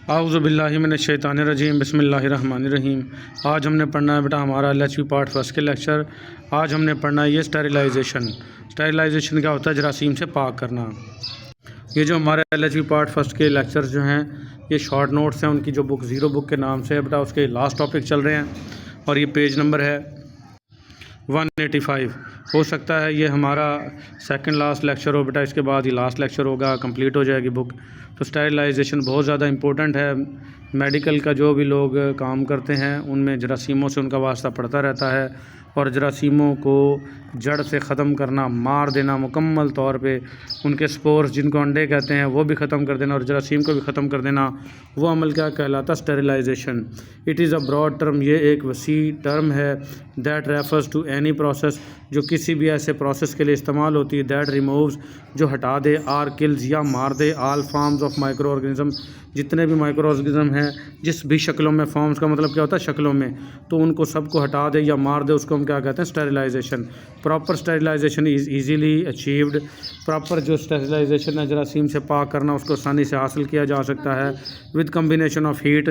आऊज़ुबिल्लाहिमिनश्शैतानिर्रजीम बिस्मिल्लाहिर्रहमानिर्रहीम। आज हमने पढ़ना है बेटा हमारा LHV पार्ट फर्स्ट के लेक्चर। आज हमने पढ़ना है ये स्टेरिलाइजेशन क्या होता है, जरासीम से पाक करना। ये जो हमारे LHV पार्ट फर्स्ट के लेक्चर जो हैं ये शॉर्ट नोट्स हैं, उनकी जो बुक ज़ीरो बुक के नाम से है बेटा, उसके लास्ट टॉपिक चल रहे हैं और ये पेज नंबर है 185। हो सकता है ये हमारा सेकंड लास्ट लेक्चर हो बेटा, इसके बाद ही लास्ट लेक्चर होगा, कंप्लीट हो जाएगी बुक। तो स्टेरिलाइजेशन बहुत ज़्यादा इम्पोर्टेंट है। मेडिकल का जो भी लोग काम करते हैं उनमें जरासीमों से उनका वास्ता पड़ता रहता है और जरासीमों को जड़ से ख़त्म करना, मार देना मुकम्मल तौर पे, उनके स्पोर्स जिनको अंडे कहते हैं वो भी ख़त्म कर देना और जरासीम को भी ख़त्म कर देना, वो अमल क्या कहलाता है, sterilization. It is a broad term, ये एक वसी टर्म है। That refers to any process, जो किसी भी ऐसे प्रोसेस के लिए इस्तेमाल होती है। दैट रिमूव्स, जो हटा दे, आर किल्स या मार दे, आल फॉर्म्स ऑफ माइक्रो ऑर्गेनिज्म, जितने भी माइक्रो ऑर्गेनिज्म हैं जिस भी शक्लों में, फॉर्म्स का मतलब क्या होता है शक्लों में, तो उनको सबको हटा दे या मार दे, उसको हम क्या कहते हैं, sterilization. Proper sterilization is easily achieved. Proper जो स्टेरिलाइजेशन है जरासीम से पाक करना, उसको आसानी से हासिल किया जा सकता है with combination of heat.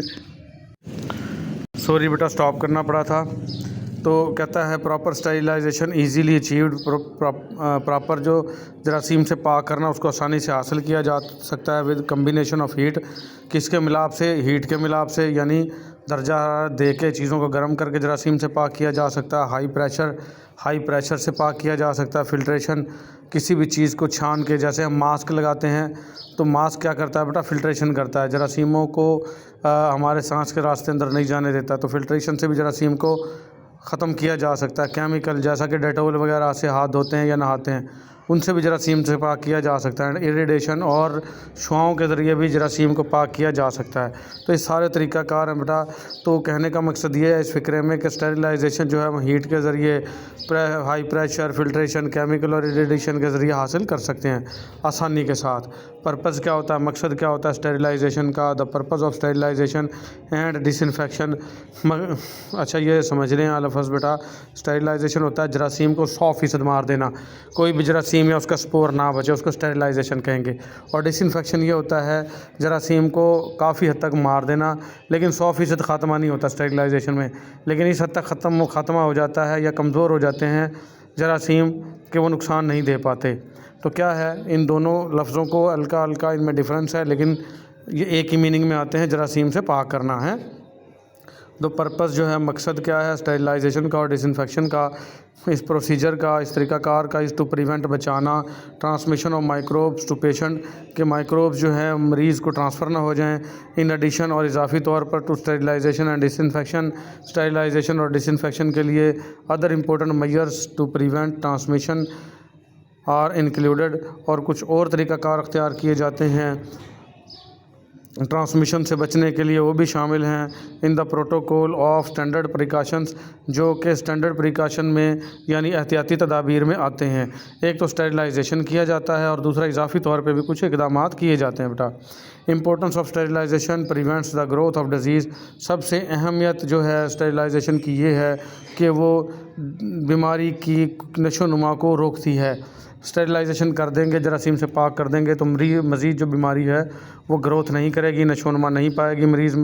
Sorry बेटा स्टॉप करना पड़ा था। तो कहता है proper sterilization easily achieved, proper जो जरासीम से पाक करना उसको आसानी से हासिल किया जा सकता है विद कम्बिनेशन ऑफ हीट। किसके मिलाप से, हीट के मिलाप से, यानी दर्जा हरारत दे के चीज़ों को गर्म करके जरासीम से पाक किया जा सकता है। हाई प्रेशर से पाक किया जा सकता है। फिल्ट्रेशन, किसी भी चीज़ को छान के, जैसे हम मास्क लगाते हैं तो मास्क क्या करता है बेटा, फिल्ट्रेशन करता है, जरासीमों को हमारे सांस के रास्ते अंदर नहीं जाने देता। तो फिल्ट्रेशन से भी जरासीम को ख़त्म किया जा सकता है। केमिकल जैसा कि डेटोल वगैरह से हाथ धोते हैं या नहाते हैं, उनसे भी जरासीम से पाक किया जा सकता है। इरिडेशन और शुआओं के ज़रिए भी जरासीम को पाक किया जा सकता है। तो ये सारे तरीक़ाकार हैं बेटा। तो कहने का मकसद ये है इस फ़िक्रे में कि स्टेरिलाइजेशन जो है हम हीट के ज़रिए, हाई प्रेशर, फिल्ट्रेशन, केमिकल और इरिडेशन के ज़रिए हासिल कर सकते हैं आसानी के साथ। पर्पज़ क्या होता है, मकसद क्या होता है स्टेरिलाइजेशन का, the purpose of sterilization and disinfection. अच्छा ये समझ लें लफ्ज़ बेटा, स्टेरिलाइजेशन होता है जरासीम को 100% मार देना, कोई भी जरासीम या उसका स्पोर ना बचे, उसको स्टेरिलाइजेशन कहेंगे। और डिसइंफेक्शन ये होता है जरासीम को काफ़ी हद तक मार देना, लेकिन 100% ख़ात्मा नहीं होता स्टेरिलाइजेशन में, लेकिन इस हद तक ख़ात्मा हो जाता है या कमज़ोर हो जाते हैं जरासीम कि वो नुकसान नहीं दे पाते। तो क्या है, इन दोनों लफ्ज़ों को हल्का हल्का इनमें डिफरेंस है, लेकिन ये एक ही मीनिंग में आते हैं, जरासीम से पाक करना है। तो पर्पज़ जो है, मकसद क्या है स्टेरिलाइजेशन का और डिसइंफेक्शन का, इस प्रोसीजर का, इस तरीक़ाकार का, इज़ टू प्रिवेंट, बचाना, transmission of microbes to patient, के माइक्रोब्स जो हैं मरीज़ को ट्रांसफ़र ना हो जाएं। इन एडिशन, और इजाफी तौर पर, to sterilization and disinfection, sterilization और डिसइंफेक्शन के लिए other important measures to prevent transmission are included, और कुछ और तरीक़ाकार अख्तियार किए जाते हैं ट्रांसमिशन से बचने के लिए, वो भी शामिल हैं in the protocol of standard precautions, जो कि स्टैंडर्ड प्रिकॉशन में यानी एहतियाती तदाबीर में आते हैं। एक तो स्टेरिलाइजेशन किया जाता है और दूसरा इजाफी तौर पे भी कुछ इक़दाम किए जाते हैं बेटा। Importance of sterilization prevents the growth of disease, सबसे अहमियत जो है स्टेरिलाइजेशन की ये है कि वो बीमारी की नशो नुमा को रोकती है। स्टेरिलाइजेशन कर देंगे, जरासीम से पाक कर देंगे तो मज़ीद जो बीमारी है वो ग्रोथ नहीं करेगी, नशोनुमा नहीं पाएगी, मरीज़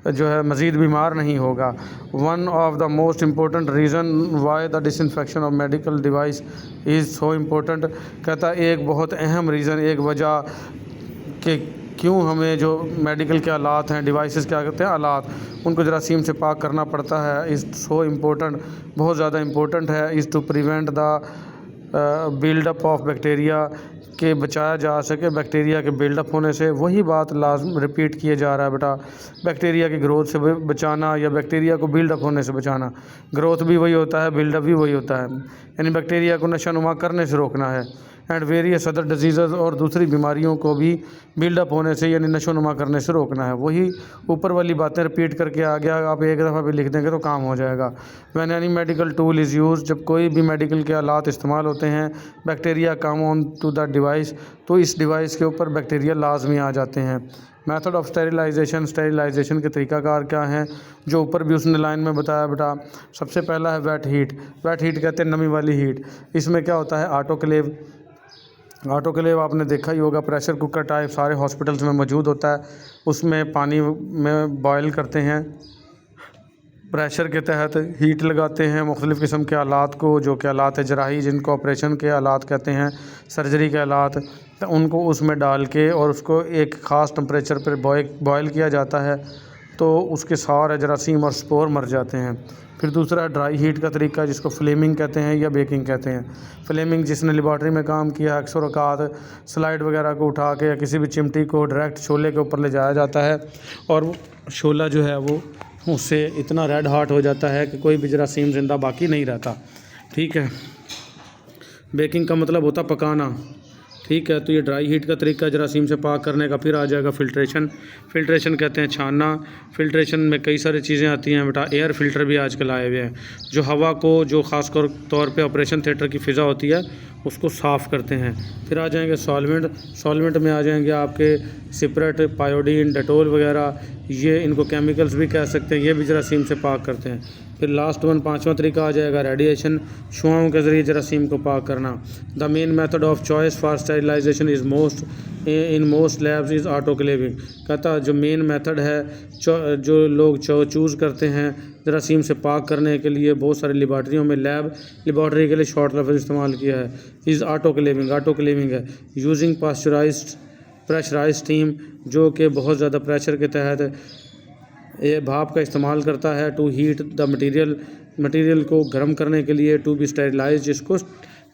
जो है मज़ीद बीमार नहीं होगा। One of the most important reason why the disinfection of medical device is so important, कहता है एक बहुत अहम रीज़न, एक वजह कि क्यों हमें जो मेडिकल के आलात हैं, डिवाइसेस क्या कहते हैं, आलात, उनको जरासीम से पाक करना पड़ता है। इज़ सो इम्पोर्टेंट, बहुत ज़्यादा इम्पोर्टेंट है। Is to prevent the buildup of bacteria, के बचाया जा सके बैक्टीरिया के बिल्डअप होने से। वही बात लाजम रिपीट किए जा रहा है बेटा, बैक्टीरिया की ग्रोथ से बचाना या बैक्टीरिया को बिल्डअप होने से बचाना। ग्रोथ भी वही होता है, बिल्डअप भी वही होता है, यानी बैक्टीरिया को नशानुमा करने से रोकना है। एंड वेरियस अदर डिजीज़, और दूसरी बीमारियों को भी बिल्डअप होने से यानी नशोनुमा करने से रोकना है। वही ऊपर वाली बातें रिपीट करके आ गया, आप एक दफ़ा भी लिख देंगे तो काम हो जाएगा। When any medical tool is use, जब कोई भी मेडिकल के आलात इस्तेमाल होते हैं, bacteria come on to the device, तो इस डिवाइस के ऊपर बैक्टीरिया लाजमी आ जाते हैं। मेथड ऑफ स्टेरिलाइजेशन, स्टेरिलाइजेशन के तरीक़ाकार क्या हैं, जो ऊपर भी उसने लाइन में बताया बेटा। सबसे पहला है वेट हीट। वेट हीट कहते हैं नमी वाली हीट। इसमें क्या होता है, ऑटोक्लेव, ऑटोक्लेव आपने देखा ही होगा, प्रेशर कुकर टाइप सारे हॉस्पिटल्स में मौजूद होता है। उसमें पानी में बॉयल करते हैं, प्रेशर के तहत हीट लगाते हैं मुख्तलिफ़ किस्म के आलात को, जो कि आलात जराही जिनको ऑपरेशन के आलात कहते हैं, सर्जरी के आलात, तो उनको उसमें डाल के और उसको एक ख़ास टेम्परेचर पर बॉयल किया जाता है, तो उसके सारे जरासीम और स्पोर मर जाते हैं। फिर दूसरा ड्राई हीट का तरीका जिसको फ्लेमिंग कहते हैं या बेकिंग कहते हैं। फ्लेमिंग जिसने लेबॉर्ट्री में काम किया, अक्सर औक़ात स्लाइड वगैरह को उठा के या किसी भी चिमटी को डायरेक्ट शोले के ऊपर ले जाया जाता है और शोला जो है वो उससे इतना रेड हॉट हो जाता है कि कोई भी जरासीम ज़िंदा बाकी नहीं रहता। ठीक है, बेकिंग का मतलब होता पकाना। ठीक है, तो ये ड्राई हीट का तरीका जरासीम से पाक करने का। फिर आ जाएगा फ़िल्ट्रेशन। फ़िल्ट्रेशन कहते हैं छानना। फ़िल्ट्रेशन में कई सारी चीज़ें आती हैं बेटा। एयर फ़िल्टर भी आजकल आए हुए हैं जो हवा को, जो ख़ास तौर पे ऑपरेशन थिएटर की फ़िज़ा होती है उसको साफ़ करते हैं। फिर आ जाएंगे सॉल्वेंट। सॉल्वेंट में आ जाएंगे आपके सिपरेट, पायोडीन, डेटोल वगैरह, ये इनको केमिकल्स भी कह सकते हैं, ये भी जरासीम से पाक करते हैं। फिर लास्ट वन, पाँचवां तरीका आ जाएगा रेडिएशन, शुआओं के ज़रिए जरासीम को पाक करना। The main method of choice for sterilization is in most labs is autoclaving. कहता जो मेन मेथड है जो लोग चूज़ करते हैं जरासीम से पाक करने के लिए, बहुत सारी लेबॉर्ट्रियों में लेबॉर्ट्री के लिए शॉर्ट लफ्ज़ इस्तेमाल किया है, इज़ ऑटोक्लेविंग। ऑटोक्लेविंग है यूजिंग प्रेशराइज्ड स्टीम, जो कि बहुत ज़्यादा प्रेशर के तहत ये भाप का इस्तेमाल करता है, टू हीट द मटेरियल को गर्म करने के लिए, टू बी स्टेरिलाइज, जिसको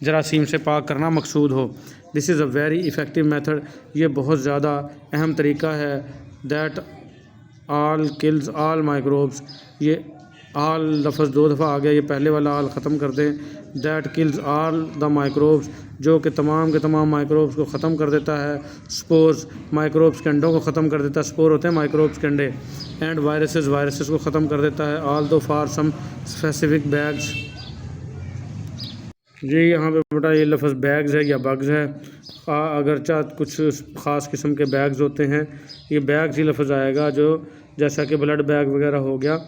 जरासीम से पाक करना मकसूद हो। This is a very effective method, ये बहुत ज़्यादा अहम तरीका है। That all kills all microbes, ये आल लफ्ज़ दो दफ़ा आ गया, ये पहले वाला आल ख़त्म कर दें। That kills all the microbes, जो कि तमाम के तमाम माइक्रोब्स को ख़त्म कर देता है। स्पोर्स, माइक्रोब्स के अंडों को ख़त्म कर देता है, स्पोर होते हैं माइक्रोब्स के अंडे। एंड वायरसेस को ख़त्म कर देता है। ऑल दो फॉर सम स्पेसिफिक बैग्स, जी यहाँ पे बेटा ये लफ्ज़ बैग्स है या बग्स है, अगरचा कुछ ख़ास किस्म के बैग्स होते हैं, ये बैग्स ही लफ्ज़ आएगा, जो जैसा कि ब्लड बैग वगैरह हो गया।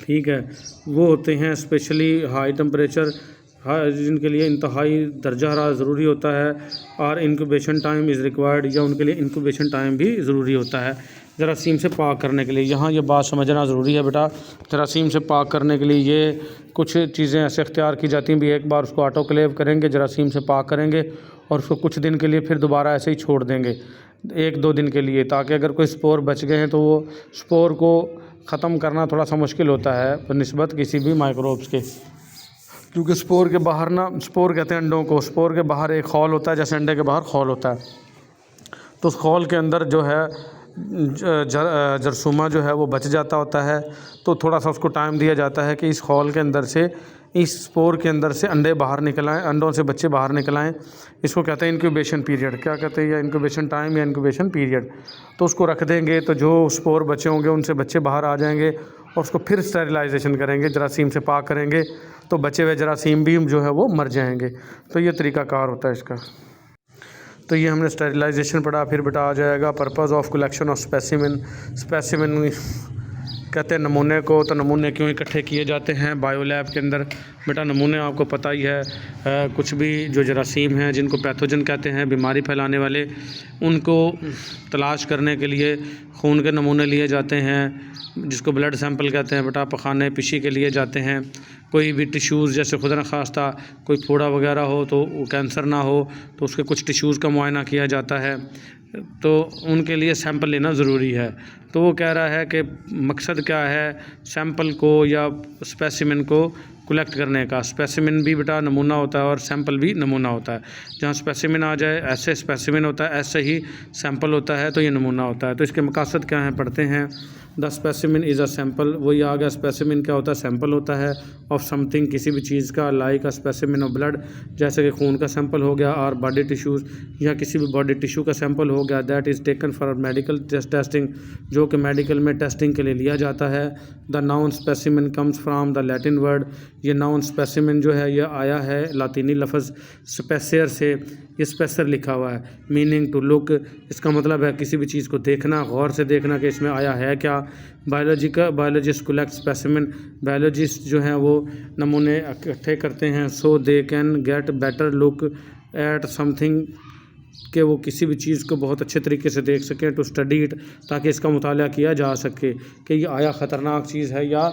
ठीक है, वो होते हैं स्पेशली हाई टेम्परेचर, जिनके लिए इंतहाई दर्जा हरारत ज़रूरी होता है, और इंक्यूबेशन टाइम इज़ रिक्वायर्ड, या उनके लिए इंक्यूबेशन टाइम भी ज़रूरी होता है जरासीम से पाक करने के लिए। यहाँ ये बात समझना ज़रूरी है बेटा, जरासीम से पाक करने के लिए ये कुछ चीज़ें ऐसे इख्तियार की जाती हैं भी। एक बार उसको ऑटोक्लेव करेंगे, जरासीम से पाक करेंगे और उसको कुछ दिन के लिए फिर दोबारा ऐसे ही छोड़ देंगे 1-2 दिन के लिए, ताकि अगर कोई स्पोर बच गए हैं तो वो स्पोर को ख़त्म करना थोड़ा सा मुश्किल होता है बनिस्बत किसी भी माइक्रोब्स के, क्योंकि स्पोर के बाहर ना, स्पोर कहते हैं अंडों को, स्पोर के बाहर एक खौल होता है, जैसे अंडे के बाहर खौल होता है, तो उस खौल के अंदर जो है जरसूमा जो है वो बच जाता होता है। तो थोड़ा सा उसको टाइम दिया जाता है कि इस खौल के अंदर से, इस स्पोर के अंदर से अंडे बाहर निकल आएँ, अंडों से बच्चे बाहर निकल आएँ। इसको कहते हैं इंक्यूबेशन पीरियड, क्या कहते हैं, या इंक्यूबेशन टाइम या इंक्यूबेशन पीरियड। तो उसको रख देंगे, तो जो स्पोर बचे होंगे उनसे बच्चे बाहर आ जाएंगे और उसको फिर स्टेरिलाइजेशन करेंगे, जरासीम से पाक करेंगे, तो बचे हुए जरासीम भी जो है वो मर जाएंगे। तो ये तरीक़ाकार होता है इसका। तो ये हमने स्टेरिलाइजेशन पढ़ा। फिर बेटा आ जाएगा purpose of collection of specimen कहते हैं नमूने को। तो नमूने क्यों इकट्ठे किए जाते हैं बायोलैब के अंदर? बेटा नमूने आपको पता ही है, कुछ भी जो जरासीम हैं जिनको पैथोजन कहते हैं, बीमारी फैलाने वाले, उनको तलाश करने के लिए खून के नमूने लिए जाते हैं, जिसको ब्लड सैंपल कहते हैं बेटा। पखाने पिशी के लिए जाते हैं। कोई भी टिश्यूज़, जैसे खुदा न खास्ता कोई फोड़ा वगैरह हो, तो वो कैंसर ना हो, तो उसके कुछ टिश्यूज़ का मुआयना किया जाता है, तो उनके लिए सैंपल लेना ज़रूरी है। तो वो कह रहा है कि मकसद क्या है सैंपल को या स्पेसिमिन को कलेक्ट करने का। स्पेसिमिन भी बेटा नमूना होता है और सैंपल भी नमूना होता है। जहाँ स्पेसिमिन आ जाए, ऐसे स्पेसिमिन होता है, ऐसे ही सैंपल होता है, तो ये नमूना होता है। तो इसके मकसद क्या हैं पढ़ते हैं। The specimen is a sample, वही आ गया। स्पेसिमिन क्या होता है? सैंपल होता है ऑफ समथिंग, किसी भी चीज़ का। Like a specimen of blood, जैसे कि खून का सैंपल हो गया, और बॉडी टिश्यूज़, या किसी भी बॉडी टिश्यू का सैंपल हो गया। That is taken for medical testing, जो कि मेडिकल में टेस्टिंग के लिए लिया जाता है। The noun specimen comes from the Latin word, ये नाउन स्पेसिमिन जो है ये आया है लातीनी लफ्ज़ स्पेसियर से। ये स्पेसर लिखा हुआ है, मीनिंग टू लुक, इसका मतलब है किसी भी चीज़ को देखना, गौर से देखना कि इसमें आया है क्या। बायोलॉजिस्ट कलेक्ट स्पेसिमिन, बायोलॉजिस्ट जो हैं वो नमूने इकट्ठे करते हैं, so they can get better look at something कि वो किसी भी चीज़ को बहुत अच्छे तरीके से देख सकें, टू स्टडी इट, ताकि इसका मुताला किया जा सके कि ये आया ख़तरनाक चीज़ है या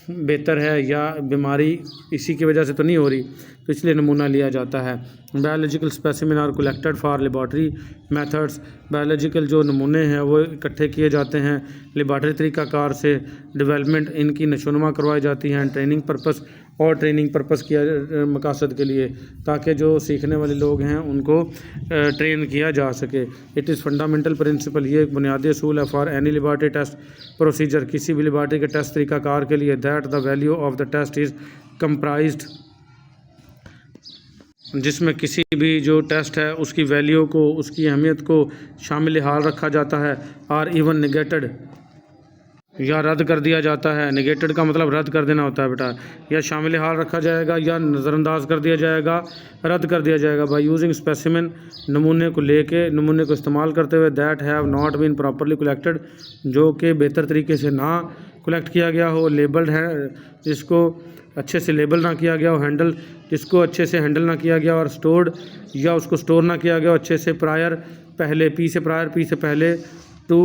बेहतर है या बीमारी इसी की वजह से तो नहीं हो रही, तो इसलिए नमूना लिया जाता है। Biological specimen are collected for laboratory methods, biological जो नमूने हैं वो इकट्ठे किए जाते हैं लेबॉर्ट्री तरीक़ाकार से। डेवलपमेंट इनकी नशोनुमा करवाई जाती हैं ट्रेनिंग पर्पस, और ट्रेनिंग पर्पस किया मकसद के लिए, ताकि जो सीखने वाले लोग हैं उनको ट्रेन किया जा सके। इट इज़ फंडामेंटल प्रिंसिपल, ये एक बुनियादी असूल है for any laboratory test procedure, किसी भी लेबॉर्ट्री के टेस्ट तरीक़ाकार के लिए, that the value of the test is comprised, जिसमें किसी भी जो टेस्ट है उसकी वैल्यू को, उसकी अहमियत को शामिल हाल रखा जाता है, और इवन निगेटेड या रद्द कर दिया जाता है। निगेटेड का मतलब रद्द कर देना होता है बेटा, या शामिल हाल रखा जाएगा या नज़रअंदाज कर दिया जाएगा, रद्द कर दिया जाएगा। बाय यूजिंग स्पेसिमेन, नमूने को लेके, नमूने को इस्तेमाल करते हुए, that have not been properly collected, जो कि बेहतर तरीके से ना कलेक्ट किया गया हो, लेबल्ड है जिसको अच्छे से लेबल ना किया गया हो, हैंडल जिसको अच्छे से हैंडल ना किया गया, और स्टोर्ड या उसको स्टोर ना किया गया हो अच्छे से, प्रायर पहले, पी से प्रायर, पी से पहले, to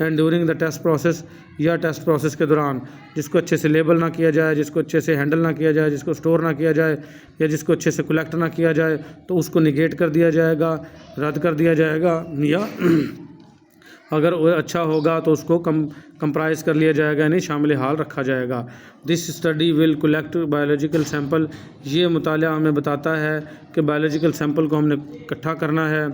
and during the test process, या टेस्ट प्रोसेस के दौरान, जिसको अच्छे से लेबल ना किया जाए, जिसको अच्छे से हैंडल ना किया जाए, जिसको स्टोर ना किया जाए, या जिसको अच्छे से कलेक्ट ना किया जाए, तो उसको निगेट कर दिया जाएगा, रद्द कर दिया जाएगा, या अगर वो अच्छा होगा तो उसको कंप्राइज कर लिया जाएगा, यानी शामिल हाल रखा जाएगा। This study will collect biological sample, ये मुताला हमें बताता है कि बायोलॉजिकल सैंपल को हमने इकट्ठा करना है,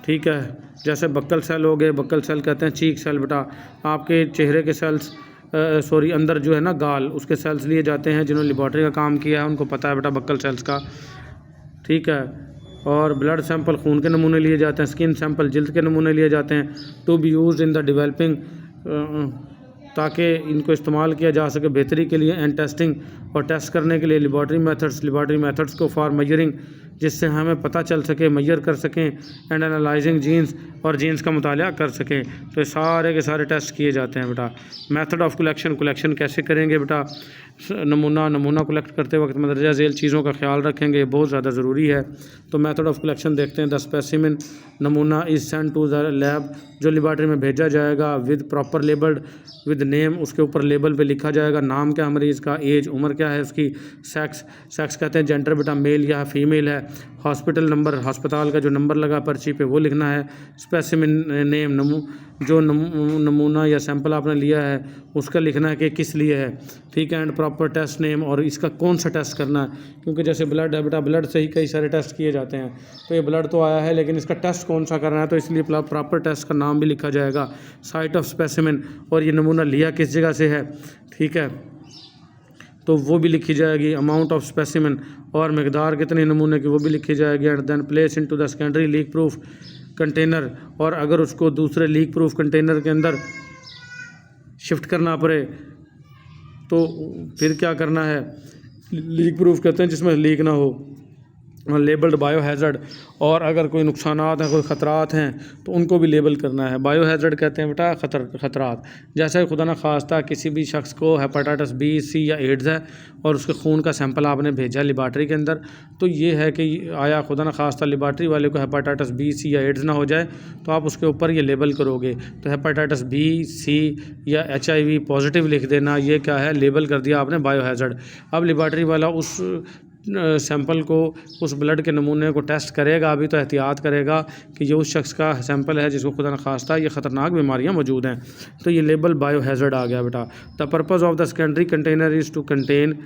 ठीक है। जैसे बक्कल सेल हो गए, बक्कल सेल कहते हैं चीक सेल बेटा, आपके चेहरे के सेल्स अंदर जो है ना गाल, उसके सेल्स लिए जाते हैं, जिन्होंने लेबॉर्ट्री का काम किया है उनको पता है बेटा बक्कल सेल्स का, ठीक है। और ब्लड सैंपल खून के नमूने लिए जाते हैं, स्किन सैंपल जिल्द के नमूने लिए जाते हैं, to be use in the developing, ताकि इनको इस्तेमाल किया जा सके बेहतरी के लिए, एंड टेस्टिंग, और टेस्ट करने के लिए, लेबॉर्ट्री मेथड्स को फॉर मेजरिंग, जिससे हमें पता चल सके, मेजर कर सकें, एंड एनालाइजिंग जीन्स, और जीन्स का मुताला कर सकें। तो सारे के सारे टेस्ट किए जाते हैं बेटा। मेथड ऑफ कलेक्शन कैसे करेंगे बेटा, नमूना कलेक्ट करते वक्त मदरजा झेल चीज़ों का ख्याल रखेंगे, बहुत ज़्यादा ज़रूरी है। तो मेथड ऑफ कलेक्शन देखते हैं। द स्पेसिमेन, नमूना is send to the lab, जो लेबॉर्ट्री में भेजा जाएगा, with proper labelled, with name, उसके ऊपर लेबल पे लिखा जाएगा नाम क्या मरीज़ का, एज उम्र क्या है उसकी, सेक्स कहते हैं जेंडर बेटा, मेल या फीमेल है, हॉस्पिटल नंबर, अस्पताल का जो नंबर लगा पर्ची पे वो लिखना है, स्पेसिमेन नेम, जो नमूना या सैंपल आपने लिया है उसका लिखना है कि किस लिए है, ठीक है। एंड प्रॉपर टेस्ट नेम, और इसका कौन सा टेस्ट करना है, क्योंकि जैसे ब्लड है बेटा, ब्लड से ही कई सारे टेस्ट किए जाते हैं, तो ये ब्लड तो आया है लेकिन इसका टेस्ट कौन सा करना है, तो इसलिए प्रॉपर टेस्ट का नाम भी लिखा जाएगा, साइट ऑफ स्पेसिमेन, और ये नमूना लिया किस जगह से है, ठीक है, तो वो भी लिखी जाएगी। अमाउंट ऑफ स्पेसिमेन, और मकदार कितने नमूने की वो भी लिखी जाएगी। And then place into the secondary leak proof container, और अगर उसको दूसरे लीक प्रूफ कंटेनर के अंदर शिफ्ट करना पड़े तो फिर क्या करना है, लीक प्रूफ कहते हैं जिसमें लीक ना हो, लेबल्ड बायो हैज़र्ड, और अगर कोई नुकसानात हैं, कोई ख़तरात हैं तो उनको भी लेबल करना है। बायो हैज़र्ड कहते हैं बेटा ख़तरात, जैसे खुदा न खास्ता किसी भी शख्स को हेपेटाइटिस बी, सी या एड्स है और उसके खून का सैंपल आपने भेजा लेबॉर्ट्री के अंदर, तो ये है कि आया खुदा न खास्ता लेबॉर्ट्री वाले को हेपेटाइटिस बी, सी या एड्स ना हो जाए, तो आप उसके ऊपर ये लेबल करोगे। तो हेपेटाइटिस बी, सी या HIV पॉजिटिव लिख देना, ये क्या है, लेबल कर दिया आपने बायो हैज़र्ड। अब लेबॉर्ट्री वाला उस सैंपल को, उस ब्लड के नमूने को टेस्ट करेगा, अभी तो एहतियात करेगा कि ये उस शख्स का सैंपल है जिसको खुदा न खास्ता ये ख़तरनाक बीमारियां मौजूद हैं, तो ये लेबल बायो हैज़र्ड आ गया बेटा। The purpose of the secondary container is to contain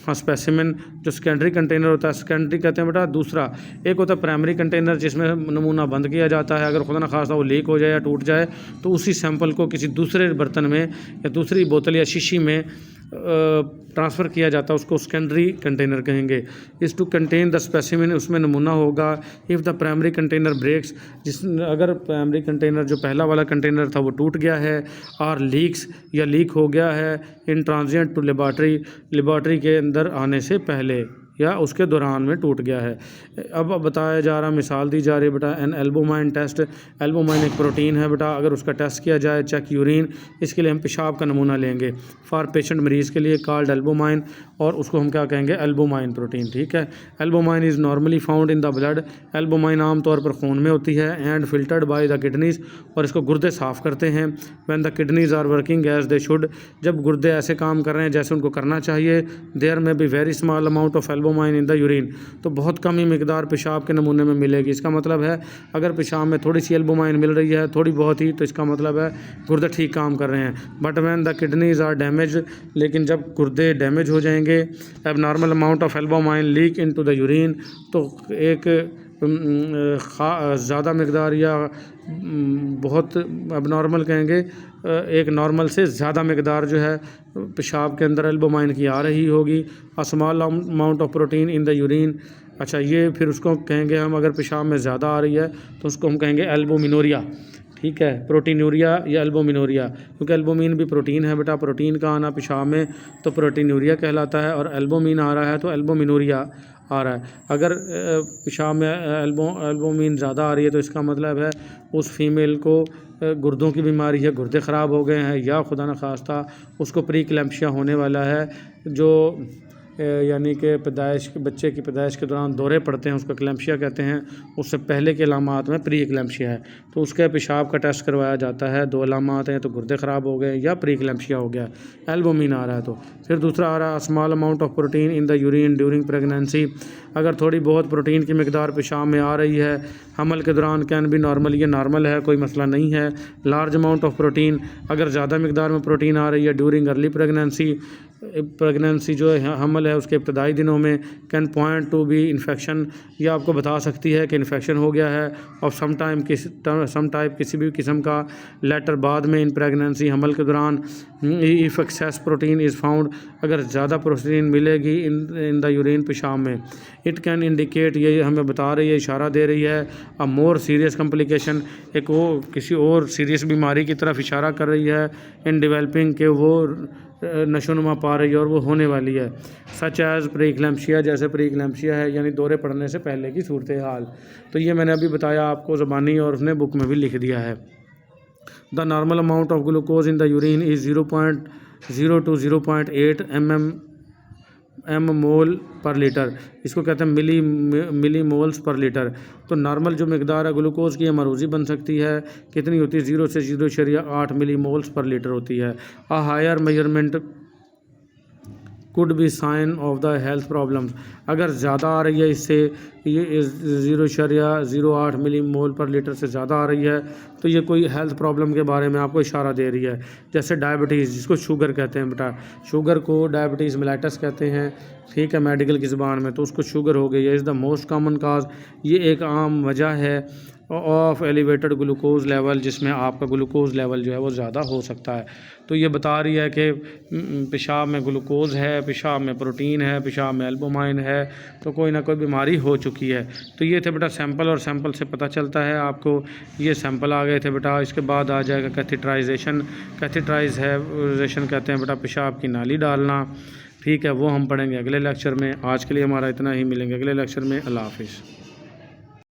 specimen, जो सेकेंडरी कंटेनर होता है, सेकेंडरी कहते हैं बेटा दूसरा, एक होता है प्राइमरी कंटेनर जिसमें नमूना बंद किया जाता है, अगर खुदा न खास्ता वो लीक हो जाए या टूट जाए तो उसी सैंपल को किसी दूसरे बर्तन में या दूसरी बोतल या शीशी में ट्रांसफ़र किया जाता है, उसको सेकेंडरी कंटेनर कहेंगे। Is to contain the specimen, उसमें नमूना होगा। If the primary container breaks, अगर प्राइमरी कंटेनर जो पहला वाला कंटेनर था वो टूट गया है, और लीक्स या लीक हो गया है इन ट्रांजिएंट टू लेबॉर्ट्री के अंदर आने से पहले। या उसके दौरान में टूट गया है। अब बताया जा रहा, मिसाल दी जा रही है बेटा, एन एल्बुमाइन टेस्ट। एल्बुमाइन एक प्रोटीन है बेटा, अगर उसका टेस्ट किया जाए, चेक यूरिन, इसके लिए हम पेशाब का नमूना लेंगे फॉर पेशेंट, मरीज़ के लिए, कॉल्ड एल्बुमाइन, और उसको हम क्या कहेंगे, एल्बुमाइन प्रोटीन। ठीक है। Albumin is normally found in the blood. Albumin आमतौर पर खून में होती है, and filtered by the kidneys, और इसको गुर्दे साफ़ करते हैं। When the kidneys are working as they should, जब गुर्दे ऐसे काम कर रहे हैं जैसे उनको करना चाहिए, there may be very small amount of albumin in the urine, तो बहुत कम ही मिकदार पेशाब के नमूने में मिलेगी। इसका मतलब है अगर पेशाब में थोड़ी सी एल्बुमाइन मिल रही है, थोड़ी बहुत ही, तो इसका मतलब है गुर्दे ठीक काम कर रहे हैं। But when the kidneys are damage, लेकिन जब गुर्दे डैमेज हो जाएंगे, abnormal amount of albumin leak into the urine, तो एक ज़्यादा मकदार या बहुत एबनॉर्मल कहेंगे, एक नॉर्मल से ज़्यादा मकदार जो है पेशाब के अंदर एल्बुमाइन की आ रही होगी। A small amount of protein in the urine, अच्छा ये फिर उसको कहेंगे हम, अगर पेशाब में ज़्यादा आ रही है तो उसको हम कहेंगे एल्बुमिनोरिया। ठीक है, प्रोटीनूरिया या एल्बुमिनोरिया, क्योंकि एल्बुमिन भी प्रोटीन है बेटा, प्रोटीन का आना पेशाब में तो प्रोटीनूरिया कहलाता है, और एल्बुमिन आ रहा है तो एल्बुमिनोरिया आ रहा है। अगर पेशाब में एल्बुमिन ज़्यादा आ रही है तो इसका मतलब है उस फीमेल को गुर्दों की बीमारी है, गुर्दे ख़राब हो गए हैं, या खुदा न खास्ता उसको प्री क्लैम्पशिया होने वाला है, जो यानी कि बच्चे की पैदाइश के दौरान दौरे पड़ते हैं, उसको क्लैम्पशिया कहते हैं। उससे पहले के अलामात में प्री क्लैम्पशिया है, तो उसके पेशाब का टेस्ट करवाया जाता है। 2 अलामात हैं, तो गुर्दे ख़राब हो गए या प्री क्लैम्पशिया हो गया, एल्बुमिन आ रहा है तो। फिर दूसरा आ रहा है small amount of protein in the urine during pregnancy, अगर थोड़ी बहुत प्रोटीन की मकदार पेशाब में आ रही है हमल के दौरान, कैन भी नॉर्मल, ये नॉर्मल है, कोई मसला नहीं है। लार्ज अमाउंट ऑफ प्रोटीन, अगर ज़्यादा मकदार में प्रोटीन आ रही है ड्यूरिंग अर्ली प्रेगनेंसी जो है हमल है उसके इब्तदाई दिनों में, can point to be infection, ये आपको बता सकती है कि इन्फेक्शन हो गया है, और सम टाइप किसी भी किस्म का लेटर बाद में इन प्रेगनेंसी हमल के दौरान। If access protein is found, अगर ज़्यादा प्रोटीन मिलेगी इन द यूरिन पेशाब में, इट कैन इंडिकेट, ये हमें बता रही है, इशारा दे रही है, अ मोर सीरियस कॉम्प्लिकेशन, एक वो किसी और सीरियस बीमारी की तरफ इशारा कर रही है, इन डेवलपिंग के वो नशोनुमा पा रही है और वो होने वाली है। सच एज़ प्री क्लैम्पशिया, जैसे प्री क्लैम्पशिया है यानी दौरे पड़ने से पहले की सूरत हाल। तो ये मैंने अभी बताया आपको ज़बानी, और उसने बुक में भी लिख दिया है। The normal amount of glucose in the urine is 0.0 to 0.8 M mole per litre, इसको कहते हैं मिली मोल्स पर लीटर। तो नॉर्मल जो मकदार है ग्लूकोज की मरूजी बन सकती है, कितनी होती है, 0 से 0.8 मिली मोल्स पर लीटर होती है। A higher measurement could be sign of the health problems, अगर ज़्यादा आ रही है, इससे ये 0.08 मिली मोल पर लीटर से ज़्यादा आ रही है, तो ये कोई हेल्थ प्रॉब्लम के बारे में आपको इशारा दे रही है। जैसे डायबिटीज़, जिसको शुगर कहते हैं बेटा, शुगर को डायबिटीज़ मेलाइटस कहते हैं, ठीक है, मेडिकल की ज़बान में, तो उसको शुगर हो गई है। Is the most common cause, ये एक आम वजह है ऑफ एलिवेटेड ग्लूकोज लेवल, जिसमें आपका ग्लूकोज लेवल जो है वो ज़्यादा हो सकता है। तो ये बता रही है कि पेशाब में ग्लूकोज है, पेशाब में प्रोटीन है, पेशाब में एल्बुमाइन है, तो कोई ना कोई बीमारी हो चुकी है। तो ये थे बेटा सैंपल, और सैंपल से पता चलता है आपको, ये सैंपल आ गए थे बेटा। इसके बाद आ जाएगा कैथेटराइजेशन। कैथेटराइजेशन कहते हैं बेटा पेशाब की नाली डालना, ठीक है, वो हम पढ़ेंगे अगले लेक्चर में। आज के लिए हमारा इतना ही, मिलेंगे अगले लेक्चर में। अल्लाह हाफिज़।